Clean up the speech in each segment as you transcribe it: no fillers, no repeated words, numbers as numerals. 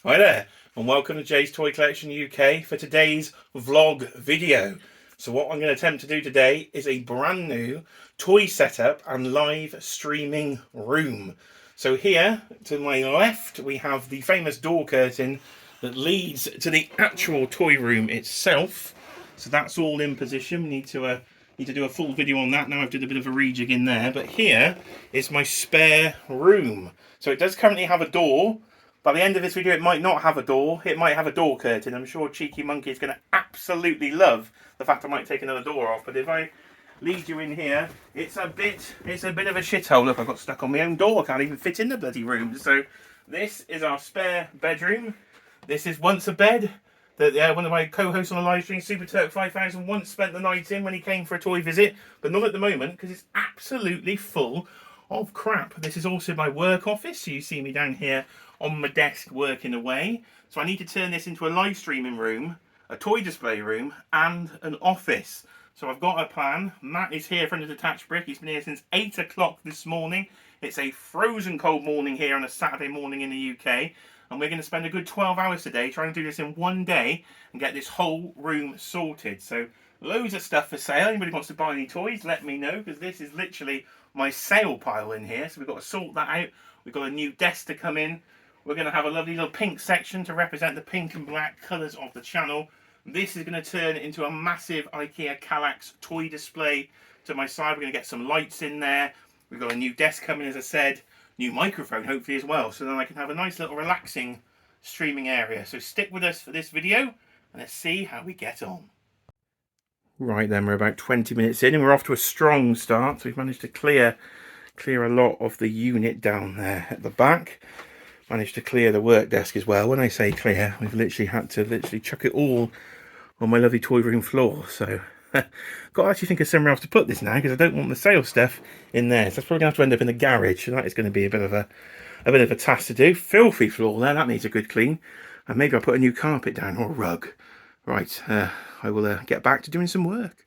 Hi there, and welcome to Jay's Toy Collection UK for today's vlog video. So what I'm going to attempt to do today is a brand new toy setup and live streaming room. So here, to my left, we have the famous door curtain that leads to the actual toy room itself. So that's all in position. We need to do a full video on that. Now I've done a bit of a rejig in there, but here is my spare room. So it does currently have a door. By the end of this video, it might not have a door. It might have a door curtain. I'm sure Cheeky Monkey is going to absolutely love the fact I might take another door off. But if I lead you in here, it's a bit of a shithole. Look, I got stuck on my own door. I can't even fit in the bloody room. So this is our spare bedroom. This is once a bed that one of my co-hosts on the live stream, Super Turk 5000, once spent the night in when he came for a toy visit, but not at the moment because it's absolutely full of crap. This is also my work office, so you see me down here on my desk working away. So I need to turn this into a live streaming room, a toy display room, and an office. So I've got a plan. Matt is here from the detached brick. He's been here since 8 o'clock this morning. It's a frozen cold morning here on a Saturday morning in the UK. And we're going to spend a good 12 hours today trying to do this in one day and get this whole room sorted. So loads of stuff for sale. Anybody wants to buy any toys, let me know, because this is literally my sale pile in here. So we've got to sort that out. We've got a new desk to come in. We're going to have a lovely little pink section to represent the pink and black colours of the channel. This is going to turn into a massive IKEA Kallax toy display to my side. We're going to get some lights in there. We've got a new desk coming, as I said. New microphone, hopefully, as well. So then I can have a nice little relaxing streaming area. So stick with us for this video and let's see how we get on. Right then, we're about 20 minutes in and we're off to a strong start. So we've managed to clear a lot of the unit down there at the back. Managed to clear the work desk as well. When I say clear, we've literally had to chuck it all on my lovely toy room floor. So got to actually think of somewhere else to put this now because I don't want the sale stuff in there. So that's probably going to have to end up in the garage. So that is going to be a bit of a task to do. Filthy floor there. That needs a good clean. And maybe I'll put a new carpet down or a rug. Right, I will get back to doing some work.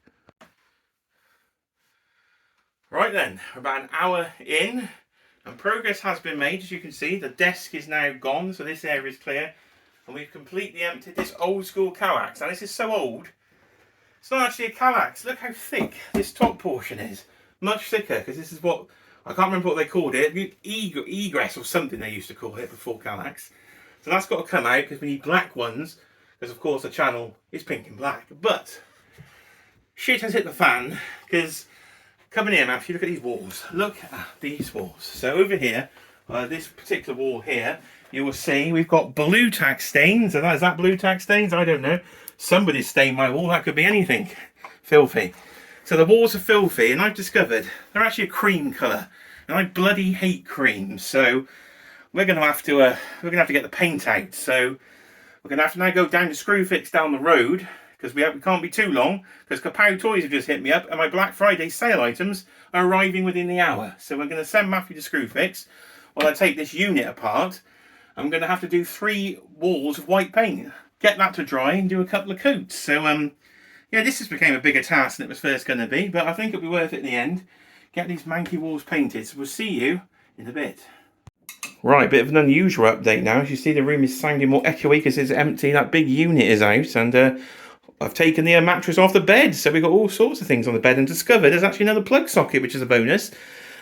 Right then, we're about an hour in. And progress has been made, as you can see. The desk is now gone, so this area is clear. And we've completely emptied this old school Kallax. Now this is so old, it's not actually a Kallax. Look how thick this top portion is. Much thicker, because this is what, I can't remember what they called it. Egress or something they used to call it before Kallax. So that's got to come out, because we need black ones. Because of course the channel is pink and black. But shit has hit the fan, because coming here, Matthew, look at these walls. Look at these walls. So over here, this particular wall here, you will see we've got blue tack stains. Is that blue tack stains? I don't know. Somebody's stained my wall. That could be anything. Filthy. So the walls are filthy, and I've discovered they're actually a cream colour. And I bloody hate cream. So we're going to have to get the paint out. So we're going to have to now go down to Screwfix down the road. Because we can't be too long, because Kapow Toys have just hit me up, and my Black Friday sale items are arriving within the hour. So we're going to send Matthew to Screwfix while I take this unit apart. I'm going to have to do 3 walls of white paint, get that to dry, and do a couple of coats. So, yeah, this has become a bigger task than it was first going to be, but I think it'll be worth it in the end. Get these manky walls painted. So we'll see you in a bit. Right, bit of an unusual update now. As you see, the room is sounding more echoey because it's empty. That big unit is out, and I've taken the mattress off the bed, so we've got all sorts of things on the bed, and discovered there's actually another plug socket, which is a bonus.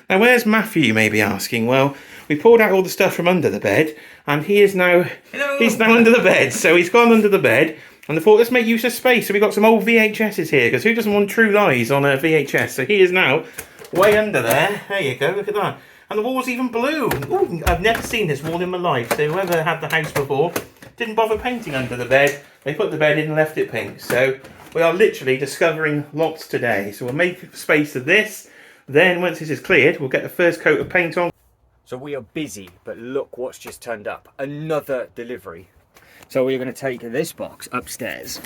Now, where's Matthew, you may be asking? Well, we pulled out all the stuff from under the bed, and he's now under the bed. So he's gone under the bed, and I thought, let's make use of space. So we've got some old VHSs here, because who doesn't want True Lies on a VHS? So he is now way under there. There you go, look at that. And the wall's even blue. Ooh, I've never seen this wall in my life. So whoever had the house before didn't bother painting under the bed. They put the bed in and left it pink. So we are literally discovering lots today. So we'll make space of this. Then once this is cleared, we'll get the first coat of paint on. So we are busy, but look what's just turned up. Another delivery. So we're going to take this box upstairs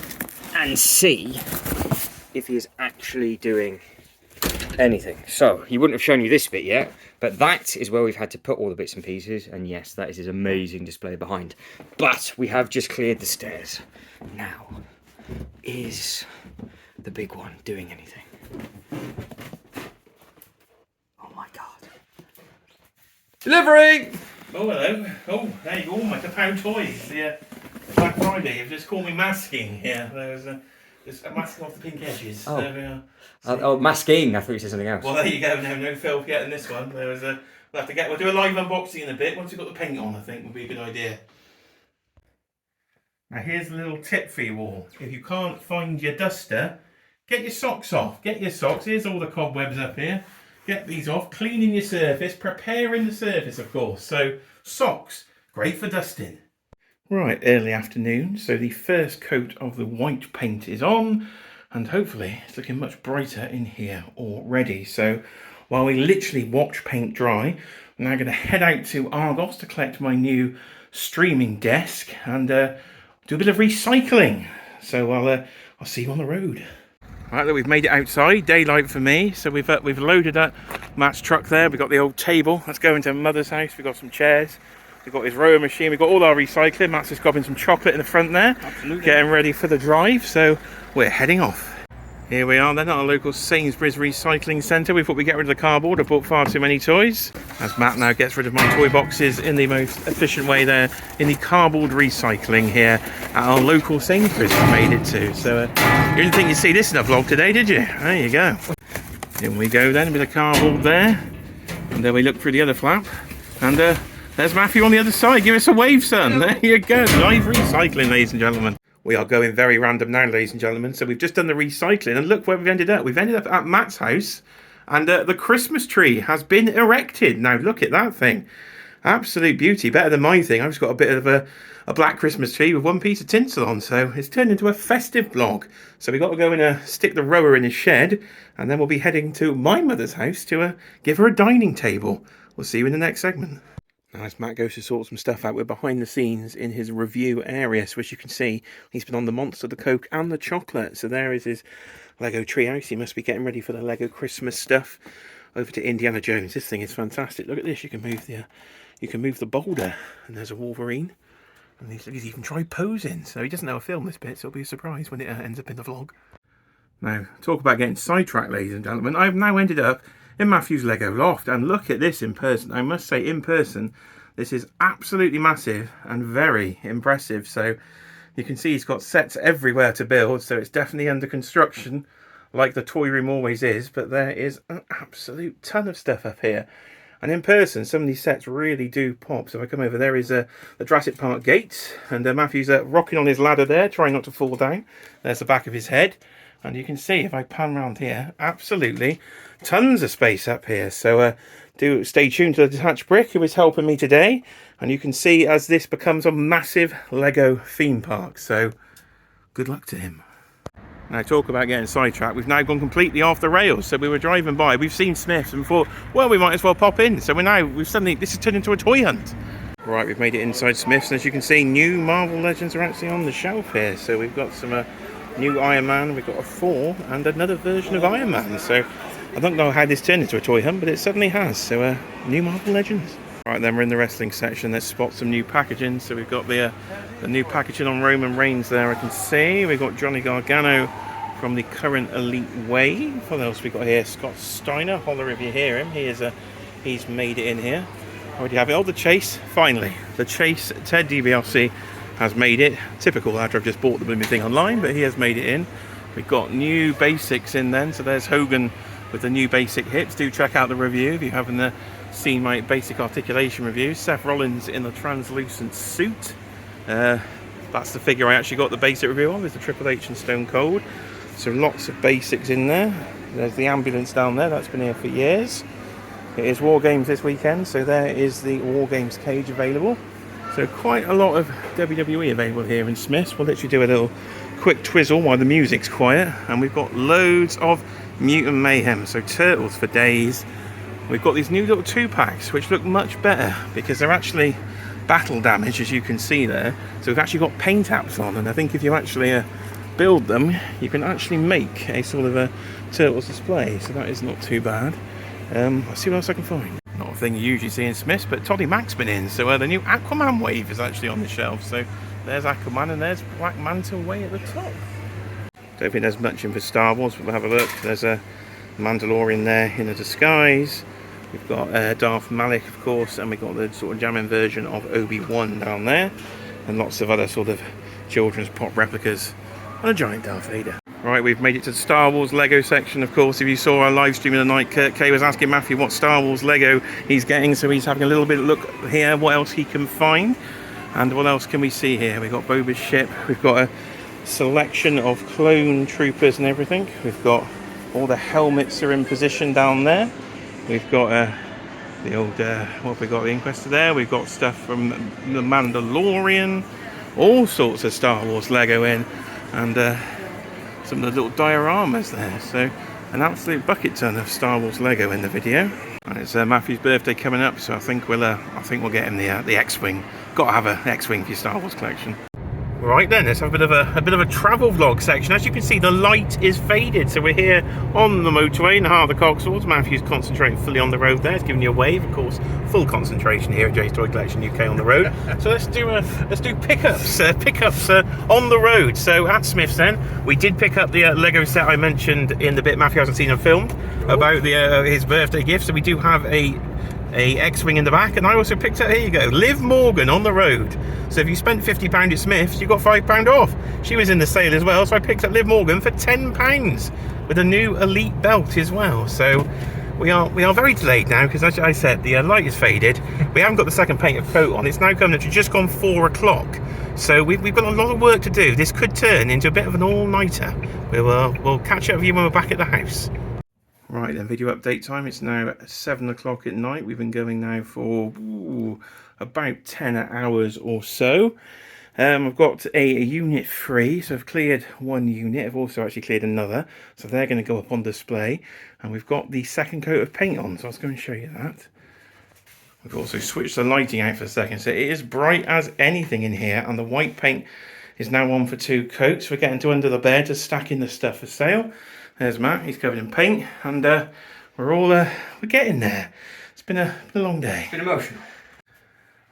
and see if he is actually doing anything. So he wouldn't have shown you this bit yet, but that is where we've had to put all the bits and pieces, and yes, that is his amazing display behind. But we have just cleared the stairs. Now, is the big one doing anything? Oh my god. Delivery! Oh, hello. Oh, there you go. My Kapow Toys. The Black Friday. You've just called me masking here. There's just masking off the pink edges. Oh. There we are. Oh, masking. I thought you said something else. Well, there you go. No filth yet in this one. We'll have to we'll do a live unboxing in a bit. Once we've got the paint on, I think would be a good idea. Now here's a little tip for you all. If you can't find your duster, get your socks off. Get your socks. Here's all the cobwebs up here. Get these off, cleaning your surface, preparing the surface, of course. So socks, great for dusting. Right, early afternoon. So the first coat of the white paint is on, and hopefully it's looking much brighter in here already. So while we literally watch paint dry, I'm now going to head out to Argos to collect my new streaming desk and do a bit of recycling. So I'll see you on the road. Right, look, we've made it outside, daylight for me. So we've loaded up Matt's truck there. We've got the old table. Let's go into Mother's house. We've got some chairs. We've got his rower machine. We've got all our recycling. Matt's just grabbing some chocolate in the front there. Absolutely. Getting ready for the drive. So we're heading off. Here we are then at our local Sainsbury's recycling centre. We thought we'd get rid of the cardboard. I bought far too many toys. As Matt now gets rid of my toy boxes in the most efficient way there in the cardboard recycling here at our local Sainsbury's we made it to. So you didn't think you'd see this in a vlog today, did you? There you go. In we go then, a bit of cardboard there. And then we look through the other flap. And there's Matthew on the other side. Give us a wave, son. There you go. Live recycling, ladies and gentlemen. We are going very random now, ladies and gentlemen. So we've just done the recycling and look where we've ended up. We've ended up at Matt's house and the Christmas tree has been erected. Now look at that thing. Absolute beauty. Better than my thing. I've just got a bit of a black Christmas tree with one piece of tinsel on. So it's turned into a festive vlog. So we've got to go and stick the rower in his shed and then we'll be heading to my mother's house to give her a dining table. We'll see you in the next segment. Now as Matt goes to sort some stuff out, we're behind the scenes in his review area. So as you can see, he's been on the Monster, the Coke and the chocolate. So there is his Lego treehouse. He must be getting ready for the Lego Christmas stuff. Over to Indiana Jones. This thing is fantastic. Look at this. You can move the boulder. And there's a Wolverine. And he's even tried posing. So he doesn't know how to film this bit. So it'll be a surprise when it ends up in the vlog. Now, talk about getting sidetracked, ladies and gentlemen. I've now ended up in Matthew's Lego loft and look at this in person. I must say in person this is absolutely massive and very impressive. So you can see he's got sets everywhere to build, so it's definitely under construction like the toy room always is, but there is an absolute ton of stuff up here. And in person some of these sets really do pop. So if I come over, there is the Jurassic Park gate and Matthew's rocking on his ladder there, trying not to fall down. There's the back of his head. And you can see, if I pan around here, absolutely tons of space up here. So do stay tuned to the detached brick who is helping me today. And you can see as this becomes a massive Lego theme park. So good luck to him. Now talk about getting sidetracked. We've now gone completely off the rails. So we were driving by, we've seen Smith's and thought, well, we might as well pop in. So this has turned into a toy hunt. Right, we've made it inside Smith's. And as you can see, new Marvel Legends are actually on the shelf here. So we've got some new Iron Man, we've got a 4 and another version of Iron Man. So I don't know how this turned into a toy hunt, but it certainly has. So new Marvel Legends. Right then, we're in the wrestling section. Let's spot some new packaging. So we've got the new packaging on Roman Reigns there, I can see. We've got Johnny Gargano from the current Elite Wave. What else we got here? Scott Steiner, holler if you hear him. He's made it in here. Already have it. Oh, the Chase, finally. The Chase, Ted DiBiase has made it. Typical after I've just bought the blooming thing online, but he has made it in. We've got new basics in then. So there's Hogan with the new basic hips. Do check out the review if you haven't seen my basic articulation review. Seth Rollins in the translucent suit. That's the figure I actually got the basic review of, is the Triple H and Stone Cold. So lots of basics in there. There's the ambulance down there, that's been here for years. It is War Games this weekend, so there is the War Games cage available. So quite a lot of WWE available here in Smith's. We'll literally do a little quick twizzle while the music's quiet. And we've got loads of Mutant Mayhem, so Turtles for days. We've got these new little 2-packs, which look much better because they're actually battle damage, as you can see there. So we've actually got paint apps on, and I think if you actually build them, you can actually make a sort of a Turtles display. So that is not too bad. Let's see what else I can find. Not a thing you usually see in Smith's, but Toddy Mac's been in. So the new Aquaman wave is actually on the shelf. So there's Aquaman and there's Black Manta way at the top. Don't think there's much in for Star Wars, but we'll have a look. There's a Mandalorian there in a disguise. We've got Darth Malik, of course, and we've got the sort of jamming version of Obi-Wan down there, and lots of other sort of children's pop replicas, and a giant Darth Vader. Right, we've made it to the Star Wars Lego section. Of course, if you saw our live stream in the night, Kay was asking Matthew what Star Wars Lego he's getting, so he's having a little bit of look here, what else he can find. And what else can we see here? We've got Boba's ship, we've got a selection of clone troopers and everything. We've got all the helmets are in position down there. We've got the old, what have we got, the Inquisitor there. We've got stuff from the Mandalorian, all sorts of Star Wars Lego in, and some of the little dioramas there. So an absolute bucket ton of Star Wars Lego in the video. And it's Matthew's birthday coming up, so I think we'll get him the X-Wing. Got to have an X-Wing for your Star Wars collection. Right then, let's have a bit of a travel vlog section. As you can see, the light is faded, so we're here on the motorway in the heart of the Cotswolds. Matthew's concentrating fully on the road there. He's giving you a wave, of course. Full concentration here at Jay's Toy Collection UK on the road. So let's do pickups on the road. So at Smith's then, we did pick up the Lego set I mentioned in the bit Matthew hasn't seen and filmed about his birthday gift. So we do have a X-Wing in the back, and I also picked up, here you go, Liv Morgan on the road. So if you spent £50 at Smith's, you got £5 off. She was in the sale as well, so I picked up Liv Morgan for £10 with a new Elite belt as well. So we are very delayed now, because as I said, the light is faded. We haven't got the second painted coat on. It's now coming up to just gone 4 o'clock. So we've got a lot of work to do. This could turn into a bit of an all-nighter. We'll catch up with you when we're back at the house. Right then, video update time. It's now 7 o'clock at night. We've been going now for about 10 hours or so. I've got a unit free, so I've cleared one unit. I've also actually cleared another, so they're going to go up on display. And we've got the second coat of paint on, so I was going to show you that. We've also switched the lighting out for a second, so it is bright as anything in here, and the white paint is now on for 2 coats. We're getting to under the bed to stack in the stuff for sale. There's Matt, he's covered in paint, and we're getting there. It's been a long day. It's been emotional.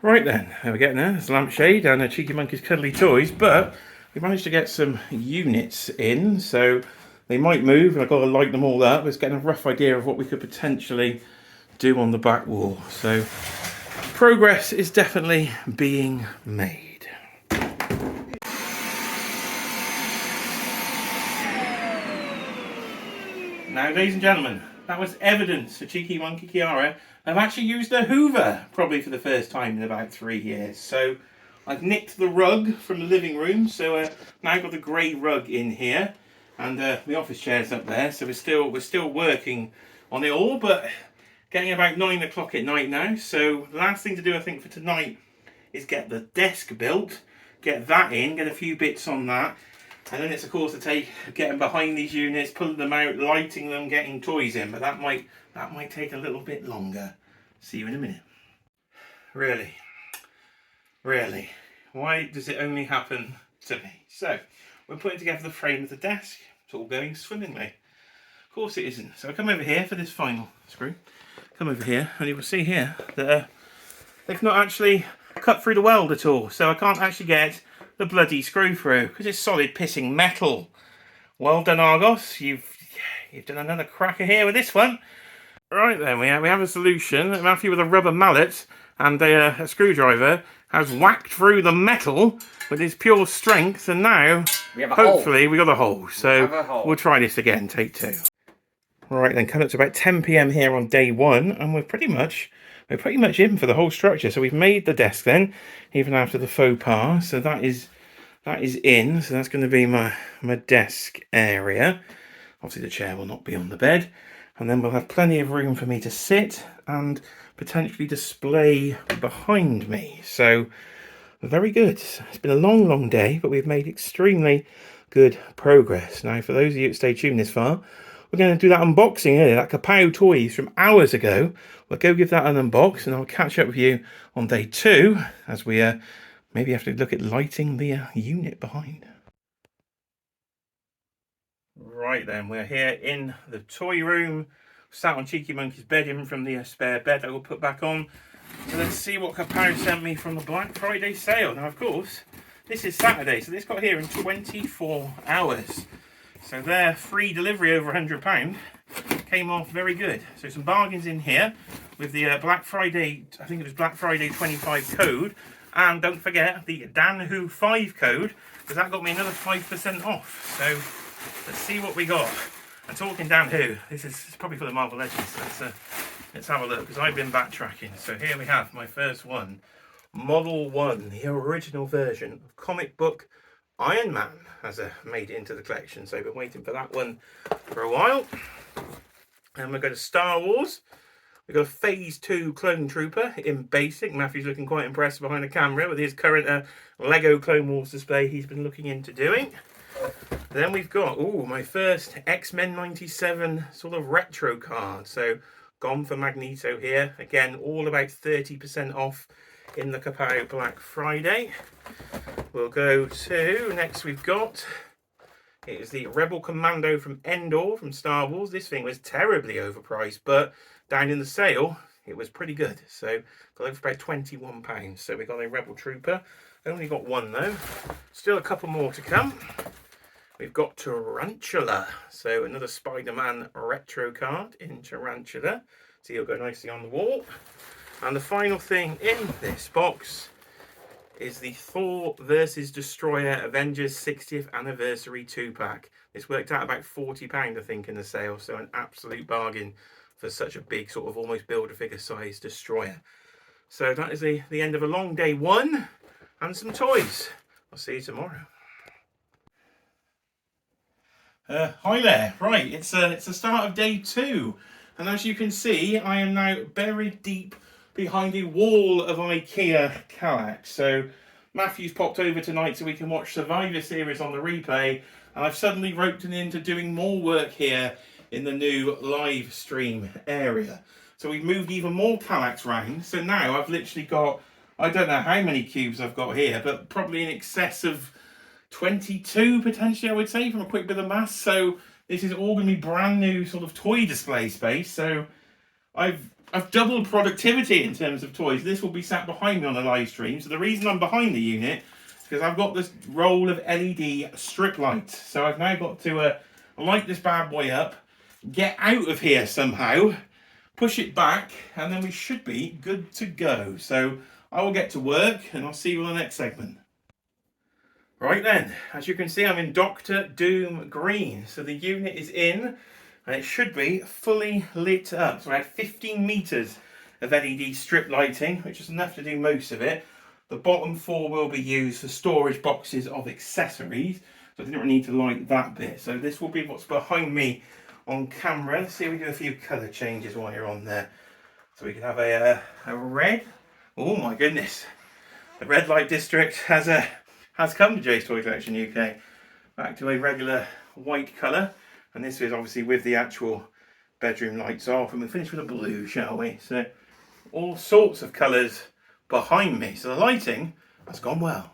Right then, we're getting there. There's a lampshade and a Cheeky Monkey's Cuddly Toys, but we managed to get some units in, so they might move, and I've got to light them all up. Let's get a rough idea of what we could potentially do on the back wall. So progress is definitely being made. Now, ladies and gentlemen, that was evidence for Cheeky Monkey Kiara. I've actually used a Hoover, probably for the first time in about 3 years. So I've nicked the rug from the living room, so now I've got the grey rug in here, and the office chair's up there. So we're still working on it all, but getting about 9 o'clock at night now. So the last thing to do, I think, for tonight is get the desk built, get that in, get a few bits on that. And then it's, of course, getting behind these units, pulling them out, lighting them, getting toys in. But that might take a little bit longer. See you in a minute. Really? Why does it only happen to me? So, we're putting together the frame of the desk. It's all going swimmingly. Of course it isn't. So I come over here for this final screw. Come over here, and you will see here that they've not actually cut through the weld at all. So I can't actually get the bloody screw through because it's solid pissing metal. Well done, Argos. You've done another cracker here with this one. Right then, we have a solution. Matthew with a rubber mallet and a screwdriver has whacked through the metal with his pure strength, and now hopefully we got a hole. So we'll try this again, take 2. Right then, coming up to about 10 PM here on day 1, and we're pretty much in for the whole structure. So we've made the desk then, even after the faux pas. So that is in. So that's going to be my desk area. Obviously the chair will not be on the bed. And then we'll have plenty of room for me to sit and potentially display behind me. So very good. It's been a long day, but we've made extremely good progress. Now, for those of you that stay tuned this far, we're going to do that unboxing here, that Kapow Toys from hours ago. We'll go give that an unbox, and I'll catch up with you on day 2 as we maybe have to look at lighting the unit behind. Right then, we're here in the toy room, sat on Cheeky Monkey's bed, in from the spare bed that we'll put back on. So let's see what Kapow sent me from the Black Friday sale. Now, of course, this is Saturday, so this got here in 24 hours. So they're free delivery over £100. came off very good. So some bargains in here with the Black Friday, I think it was Black Friday 25 code. And don't forget the DanWho 5 code, because that got me another 5% off. So let's see what we got. And talking DanWho, this is probably for the Marvel Legends. Let's have a look, because I've been backtracking. So here we have my first one. Model 1, the original version of comic book Iron Man has made it into the collection. So I've been waiting for that one for a while. And we're going to Star Wars. We've got a Phase 2 Clone Trooper in basic. Matthew's looking quite impressed behind the camera with his current Lego Clone Wars display he's been looking into doing. Then we've got, my first X-Men 97 sort of retro card. So gone for Magneto here. Again, all about 30% off in the Kapow Black Friday. We'll go to, next we've got, it is the Rebel Commando from Endor from Star Wars. This thing was terribly overpriced, but down in the sale, it was pretty good. So got it for about £21. So we got a Rebel Trooper. Only got one though. Still a couple more to come. We've got Tarantula. So another Spider-Man retro card in Tarantula. So he'll go nicely on the wall. And the final thing in this box is the Thor vs Destroyer Avengers 60th Anniversary 2-pack. This worked out about £40, I think, in the sale. So an absolute bargain for such a big, sort of almost Build-A-Figure size destroyer. So that is the end of a long day one and some toys. I'll see you tomorrow. Hi there. Right, it's the start of day 2. And as you can see, I am now buried deep behind a wall of IKEA Kallax. So Matthew's popped over tonight so we can watch Survivor Series on the replay, and I've suddenly roped him into doing more work here in the new live stream area. So we've moved even more Kallax round. So now I've literally got, I don't know how many cubes I've got here, but probably in excess of 22 potentially, I would say, from a quick bit of maths. So this is all going to be brand new sort of toy display space. So I've doubled productivity in terms of toys. This will be sat behind me on the live stream. So the reason I'm behind the unit is because I've got this roll of LED strip lights. So I've now got to light this bad boy up, get out of here somehow, push it back, and then we should be good to go. So I will get to work and I'll see you on the next segment. Right then, as you can see, I'm in Doctor Doom Green. So the unit is in, and it should be fully lit up. So I had 15 meters of LED strip lighting, which is enough to do most of it. The bottom 4 will be used for storage boxes of accessories, so I didn't really need to light that bit. So this will be what's behind me on camera. Let's see if we do a few colour changes while you're on there. So we can have a red. Oh my goodness. The red light district has come to Jay's Toy Collection UK. Back to a regular white colour. And this is obviously with the actual bedroom lights off. And we'll finish with a blue, shall we? So all sorts of colours behind me. So the lighting has gone well.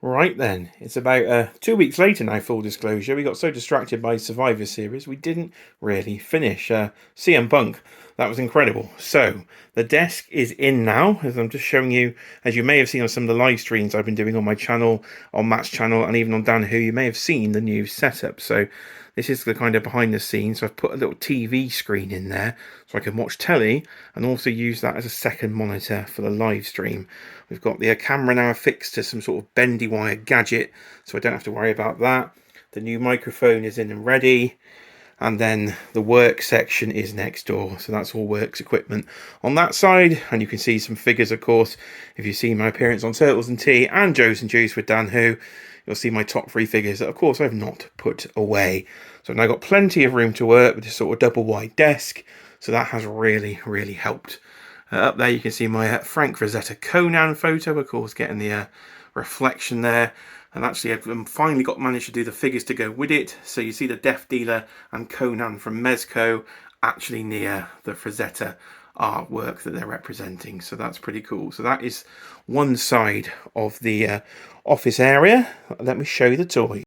Right then, it's about 2 weeks later now, full disclosure. We got so distracted by Survivor Series, we didn't really finish. CM Punk, that was incredible. So, the desk is in now, as I'm just showing you, as you may have seen on some of the live streams I've been doing on my channel, on Matt's channel, and even on DanWho, you may have seen the new setup. So, this is the kind of behind the scenes. So I've put a little TV screen in there so I can watch telly and also use that as a second monitor for the live stream. We've got the camera now affixed to some sort of bendy wire gadget, so I don't have to worry about that. The new microphone is in and ready. And then the work section is next door. So that's all works equipment on that side. And you can see some figures, of course. If you see my appearance on Turtles and Tea and Joe's and Juice with DanWho, you'll see my top 3 figures that, of course, I've not put away. So I've now got plenty of room to work with this sort of double wide desk. So that has really, really helped. Up there you can see my Frank Rosetta Conan photo, of course, getting the reflection there. And actually I've finally managed to do the figures to go with it. So you see the Death Dealer and Conan from Mezco actually near the Frazetta artwork that they're representing. So that's pretty cool. So that is one side of the office area. Let me show you the toy.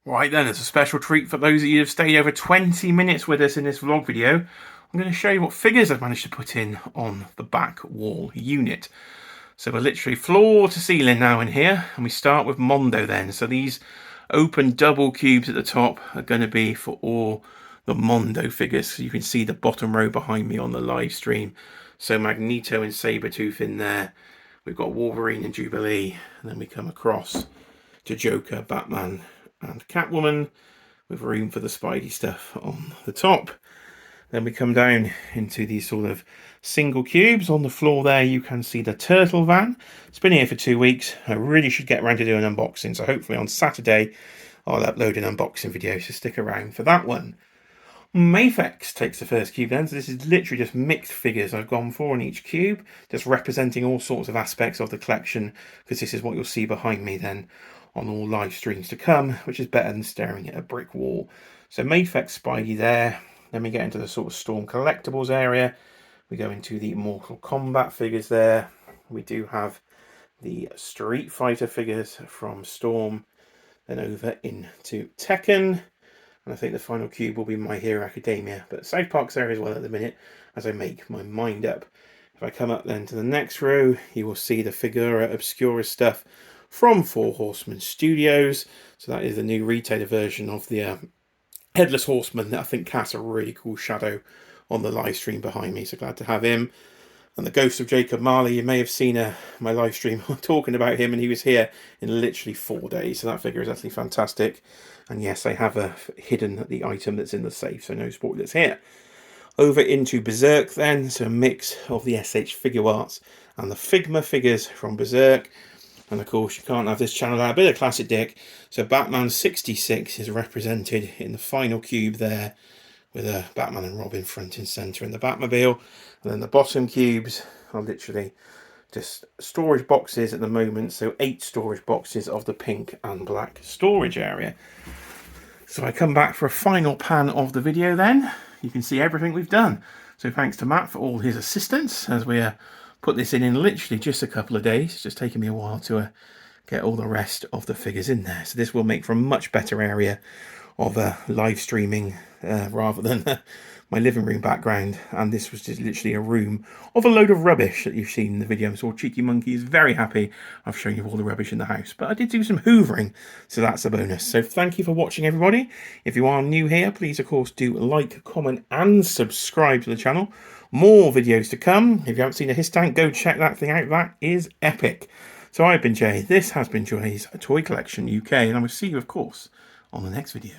Right then, it's a special treat for those of you who have stayed over 20 minutes with us in this vlog video. I'm going to show you what figures I've managed to put in on the back wall unit. So we're literally floor to ceiling now in here, and we start with Mondo then. So these open double cubes at the top are going to be for all the Mondo figures. So you can see the bottom row behind me on the live stream. So Magneto and Sabretooth in there. We've got Wolverine and Jubilee. And then we come across to Joker, Batman and Catwoman, with room for the Spidey stuff on the top. Then we come down into these sort of single cubes. On the floor there you can see the Turtle Van. It's been here for 2 weeks. I really should get around to doing an unboxing, so hopefully on Saturday I'll upload an unboxing video, so stick around for that one. Mafex takes the first cube then, so this is literally just mixed figures I've gone for in each cube, just representing all sorts of aspects of the collection, because this is what you'll see behind me then on all live streams to come, which is better than staring at a brick wall. So Mafex Spidey there. Then we get into the sort of Storm collectibles area. We go into the Mortal Kombat figures there. We do have the Street Fighter figures from Storm, then over into Tekken. And I think the final cube will be My Hero Academia. But South Park's there as well at the minute, as I make my mind up. If I come up then to the next row, you will see the Figura Obscura stuff from Four Horsemen Studios. So that is the new retailer version of the Headless Horseman that I think casts a really cool shadow on the live stream behind me. So glad to have him. And the Ghost of Jacob Marley, you may have seen my live stream talking about him, and he was here in literally 4 days. So that figure is actually fantastic. And yes, I have hidden the item that's in the safe, so no spoilers here. Over into Berserk then, so a mix of the SH Figure Arts and the Figma figures from Berserk. And of course, you can't have this channel without a bit of classic Dick. So Batman 66 is represented in the final cube there, with Batman and Robin front and centre in the Batmobile. And then the bottom cubes are literally just storage boxes at the moment. So 8 storage boxes of the pink and black storage area. So I come back for a final pan of the video then. You can see everything we've done. So thanks to Matt for all his assistance as we put this in literally just a couple of days. It's just taken me a while to get all the rest of the figures in there. So this will make for a much better area of live streaming rather than my living room background. And this was just literally a room of a load of rubbish that you've seen in the video. So Cheeky Monkey is very happy I've shown you all the rubbish in the house, but I did do some hoovering, so that's a bonus. So thank you for watching, everybody. If you are new here, please of course do like, comment and subscribe to the channel. More videos to come. If you haven't seen a His Tank, go check that thing out. That is epic. So I've been Jay, this has been Jay's Toy Collection UK, and I will see you of course on the next video.